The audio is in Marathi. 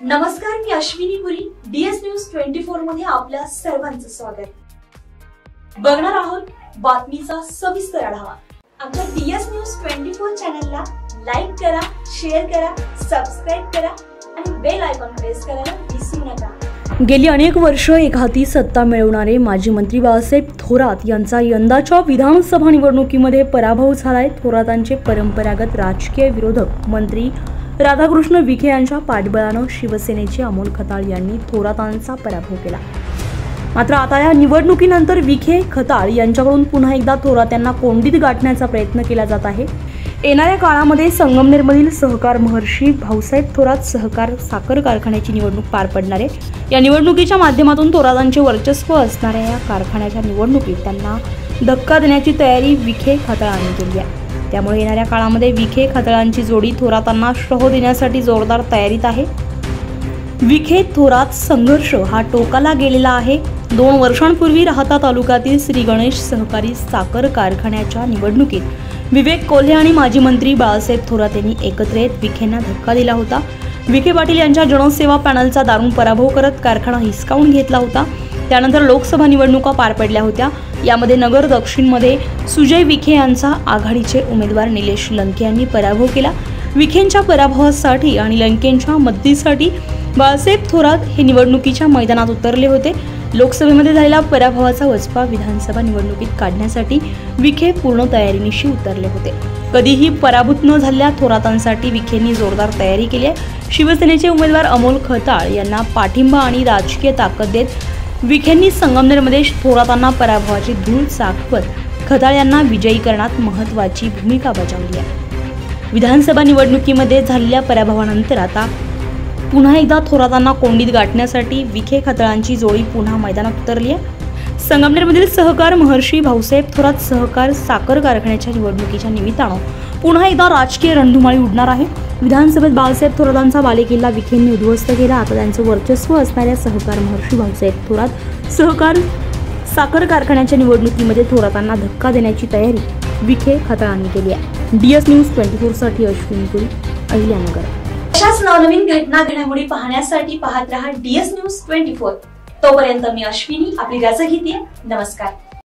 नमस्कार, मी अश्विनी पुरी. DS न्यूज 24 मध्ये आपल्या सर्वांचं स्वागत. बघणार आहोत बातमीचा सविस्तर आढावा. आमच्या DS न्यूज 24 चॅनलला लाईक करा, शेअर करा, सबस्क्राइब करा आणि बेल आयकॉन प्रेस करायला विसरू नका. गेली अनेक वर्ष एकहाती सत्ता मिळवणारे माजी मंत्री बाळासाहेब थोरात यांचा यंदाच्या विधानसभा निवडणुकीमध्ये पराभव झालाय. थोरातांचे परंपरागत राजकीय विरोधक मंत्री राधाकृष्ण विखे यांच्या पाठबळानं शिवसेनेचे अमोल खताळ यांनी थोरातांचा पराभव केला. मात्र आता या निवडणुकीनंतर विखे खताळ यांच्याकडून पुन्हा एकदा थोरात यांना कोंडीत गाठण्याचा प्रयत्न केला जात आहे. येणाऱ्या काळामध्ये संगमनेरमधील सहकार महर्षी भाऊसाहेब थोरात सहकार साखर कारखान्याची निवडणूक पार पडणार आहे. या निवडणुकीच्या माध्यमातून थोरातांचे वर्चस्व असणाऱ्या या कारखान्याच्या निवडणुकीत त्यांना धक्का देण्याची तयारी विखे खताळांनी केली आहे. त्यामुळे येणाऱ्या काळामध्ये विखे खताळांची जोडी थोरातांना शह देण्यासाठी जोरदार तयारीत आहे. विखे थोरात संघर्ष हा टोकाला गेलेला आहे. 2 वर्षांपूर्वी राहता तालुक्यातील श्री गणेश सहकारी साखर कारखान्याच्या निवडणुकीत विवेक कोल्हे आणि माजी मंत्री बाळासाहेब थोरात यांनी एकत्र येत विखेंना धक्का दिला होता. विखे पाटील यांच्या जनसेवा पॅनलचा दारुण पराभव करत कारखाना हिसकावून घेतला होता. त्यानंतर लोकसभा निवडणुका पार पडल्या होत्या. यामध्ये नगर दक्षिणमध्ये सुजय विखे यांचा आघाडीचे उमेदवार निलेश लंके यांनी पराभव केला. विखेंच्या पराभवासाठी आणि लंकेंच्या मदतीसाठी बाळासाहेब थोरात हे निवडणुकीच्या मैदानात उतरले होते. लोकसभेमध्ये झालेला पराभवाचा वचपा विधानसभा निवडणुकीत काढण्यासाठी विखे पूर्ण तयारीनिशी उतरले होते. कधीही पराभूत न झालेल्या थोरातांसाठी विखेंनी जोरदार तयारी केली आहे. शिवसेनेचे उमेदवार अमोल खताळ यांना पाठिंबा आणि राजकीय ताकद देत विखेंनी संगमनेरमध्ये थोरातांना पराभवाची धूळ चाखवत खताळ यांना विजयीकरणात महत्त्वाची भूमिका बजावली आहे. विधानसभा निवडणुकीमध्ये झालेल्या पराभवानंतर आता पुन्हा एकदा थोरातांना कोंडीत गाठण्यासाठी विखे खताळांची जोडी पुन्हा मैदानात उतरली आहे. संगमनेरमधील सहकार महर्षी भाऊसाहेब थोरात सहकार साखर कारखान्याच्या निवडणुकीच्या निमित्तानं पुन्हा एकदा राजकीय रणधुमाळी उडणार आहे. विधानसभेत बाळासाहेब थोरातांचा बालेकिल्ला विखेंनी उद्ध्वस्त केला. आता त्यांचं वर्चस्व असणाऱ्या सहकार महर्षी भाऊसाहेब थोरात सहकार साखर कारखान्याच्या निवडणुकीमध्ये थोरातांना धक्का देण्याची तयारी विखे खताळांनी केली आहे. DS न्यूज 24 साठी अश्विनी पुरी, अहिल्यानगर. अशाच नवनवीन घडामोडी पाहण्यासाठी पाहत रहा DS न्यूज 24. तोपर्यंत मी अश्विनी आपली रजा घेते. नमस्कार.